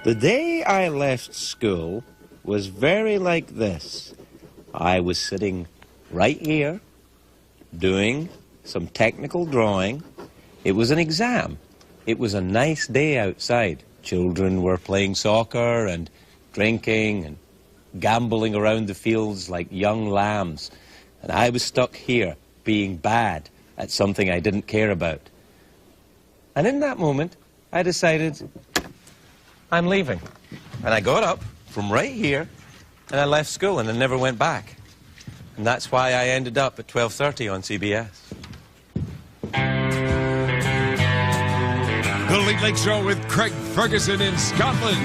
The day I left school was very like this. I was sitting right here doing some technical drawing. It was an exam. It was a nice day outside. Children were playing soccer and drinking and gambling around the fields like young lambs. And I was stuck here being bad at something I didn't care about. And in that moment, I decided I'm leaving. And I got up from right here and I left school and I never went back. And that's why I ended up at 12:30 on CBS. The Late Late Show with Craig Ferguson in Scotland.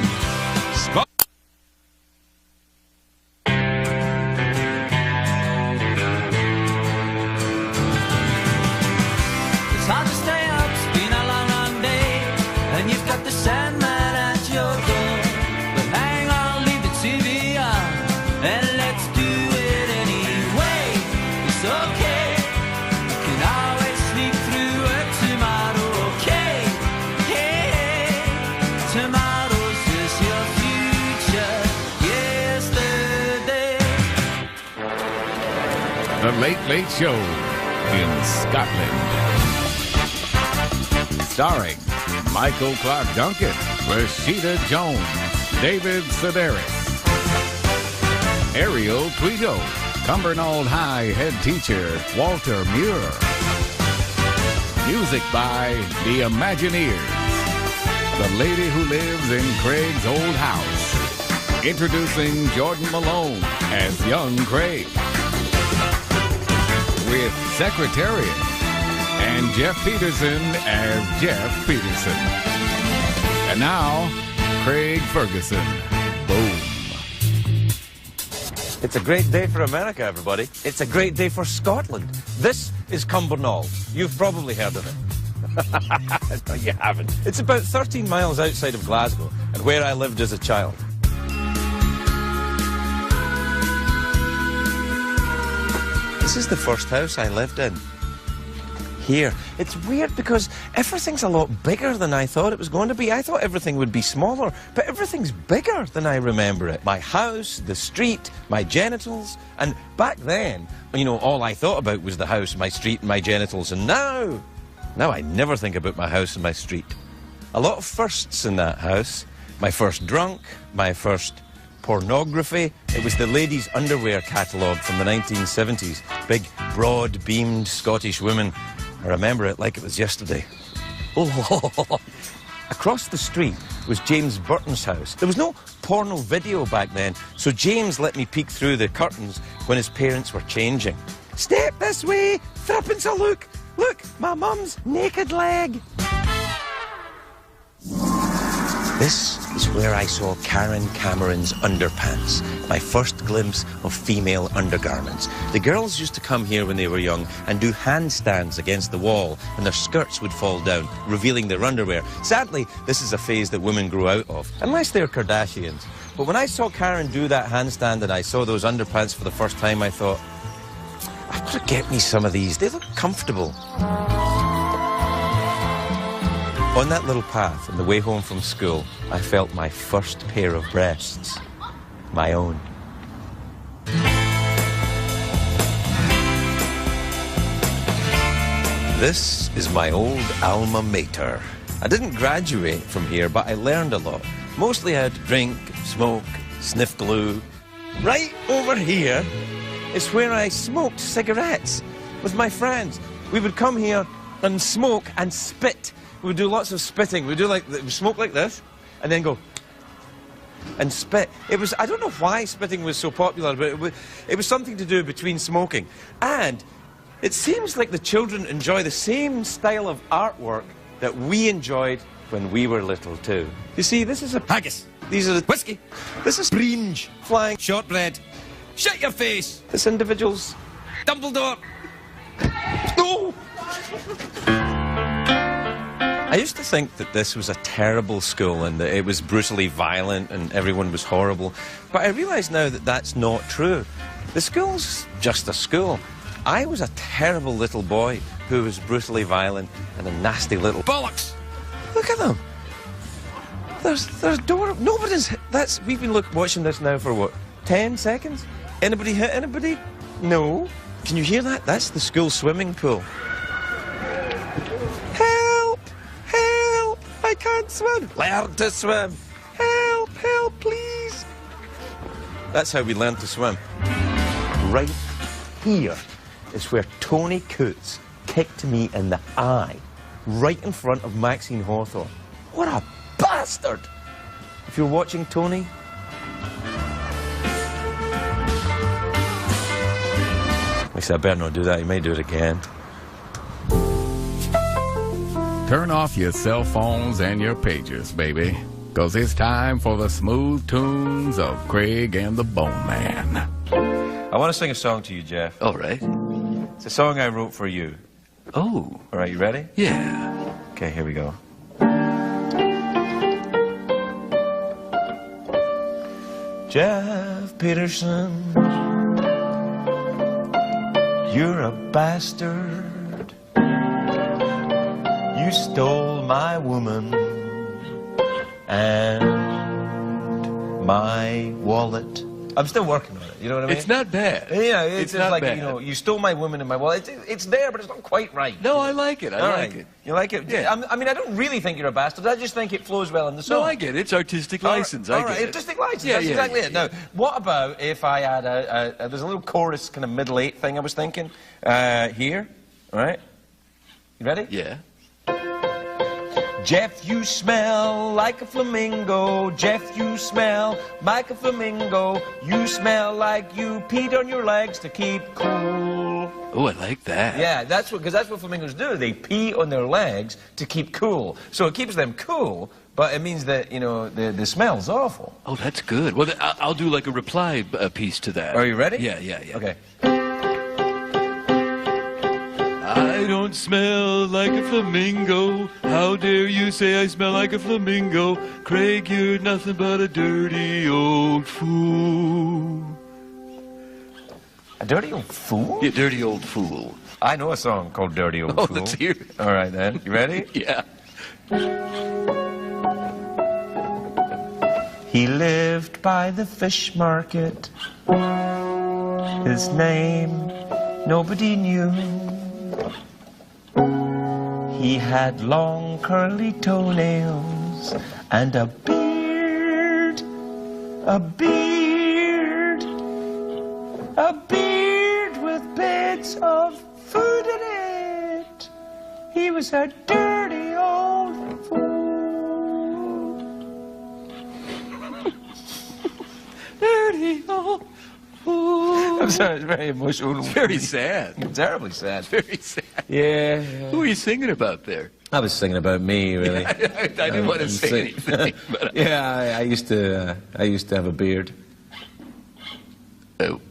It's hard to stay up, it's been a long, long day, and you've got the Sandman at your door. But hang on, leave the TV on, and let's do it anyway. It's okay, you can always sneak through a tomorrow, okay? Hey, tomorrow's just your future, yesterday. The Late Late Show in Scotland. Starring Michael Clark Duncan, Rashida Jones, David Sedaris, Ariel Tweeto, Cumbernauld High head teacher Walter Muir. Music by The Imagineers. The Lady Who Lives in Craig's Old House. Introducing Jordan Malone as young Craig. With Secretariat and Jeff Peterson as Jeff Peterson. And now, Craig Ferguson. Boom. It's a great day for America, everybody. It's a great day for Scotland. This is Cumbernauld. You've probably heard of it. No, you haven't. It's about 13 miles outside of Glasgow and where I lived as a child. This is the first house I lived in. Here. It's weird because everything's a lot bigger than I thought it was going to be. I thought everything would be smaller, but everything's bigger than I remember it. My house, the street, my genitals. And back then, you know, all I thought about was the house, my street, and my genitals. And now I never think about my house and my street. A lot of firsts in that house. My first drunk, my first pornography. It was the ladies' underwear catalogue from the 1970s. Big, broad-beamed Scottish women. I remember it like it was yesterday. Oh. Across the street was James Burton's house. There was no porno video back then, so James let me peek through the curtains when his parents were changing. Step this way, threepence a look. Look, my mum's naked leg. This is where I saw Karen Cameron's underpants, my first glimpse of female undergarments. The girls used to come here when they were young and do handstands against the wall, and their skirts would fall down, revealing their underwear. Sadly, this is a phase that women grow out of, unless they're Kardashians. But when I saw Karen do that handstand and I saw those underpants for the first time, I thought, I've got to get me some of these. They look comfortable. On that little path on the way home from school, I felt my first pair of breasts. My own. This is my old alma mater. I didn't graduate from here, but I learned a lot. Mostly how to drink, smoke, sniff glue. Right over here is where I smoked cigarettes with my friends. We would come here and smoke and spit. We would do lots of spitting. We'd smoke like this, and then go and spit. It was, I don't know why spitting was so popular, but it was something to do between smoking. And it seems like the children enjoy the same style of artwork that we enjoyed when we were little too. You see, this is a haggis. These are the whiskey. This is bringe, flying shortbread. Shut your face. This individual's Dumbledore. No. I used to think that this was a terrible school and that it was brutally violent and everyone was horrible. But I realise now that that's not true. The school's just a school. I was a terrible little boy who was brutally violent and a nasty little bollocks. Look at them. There's door. Nobody's. We've been watching this now for what? 10 seconds? Anybody hit anybody? No. Can you hear that? That's the school swimming pool. Help! Help! I can't swim. Learn to swim. Help! Help, please. That's how we learn to swim. Right here is where Tony Coots kicked me in the eye, right in front of Maxine Hawthorne. What a bastard! If you're watching, Tony, I said, I better not do that. He may do it again. Turn off your cell phones and your pagers, baby, because it's time for the smooth tunes of Craig and the Bone Man. I want to sing a song to you, Jeff. All right. It's a song I wrote for you. Oh. All right, you ready? Yeah. Okay, here we go. Jeff Peterson, you're a bastard. You stole my woman and my wallet. I'm still working on it, you know what I mean? It's not bad. Yeah, it's not like, bad. you know, you stole my woman and my wallet. It's there, but it's not quite right. No, I like it. I like it. You like it? Yeah. I mean, I don't really think you're a bastard. I just think it flows well in the song. No, I get it. It's artistic license. All I right, get it. artistic license. Yeah, That's yeah, exactly yeah, it. Now, what about if I had there's a little chorus kind of middle eight thing I was thinking here, all right? You ready? Yeah. Jeff, you smell like a flamingo. Jeff, you smell like a flamingo. You smell like you peed on your legs to keep cool. Oh, I like that. Yeah, because that's what flamingos do. They pee on their legs to keep cool. So it keeps them cool, but it means that, you know, the smell's awful. Oh, that's good. Well, I'll do like a reply piece to that. Are you ready? Yeah, yeah, yeah. Okay. I don't smell like a flamingo. How dare you say I smell like a flamingo? Craig, you're nothing but a dirty old fool. A dirty old fool? You dirty old fool. I know a song called Dirty Old Oh, Fool. let's hear it. All right, then. You ready? Yeah. He lived by the fish market. His name nobody knew. He had long curly toenails and a beard, a beard, a beard with bits of food in it. He was a dirty old fool. Dirty old fool. I'm sorry, it's very emotional. It's very sad. Terribly sad. Very sad. Yeah. Who are you singing about there? I was singing about me, really. I didn't want to say anything. But yeah, I used to have a beard. Oh.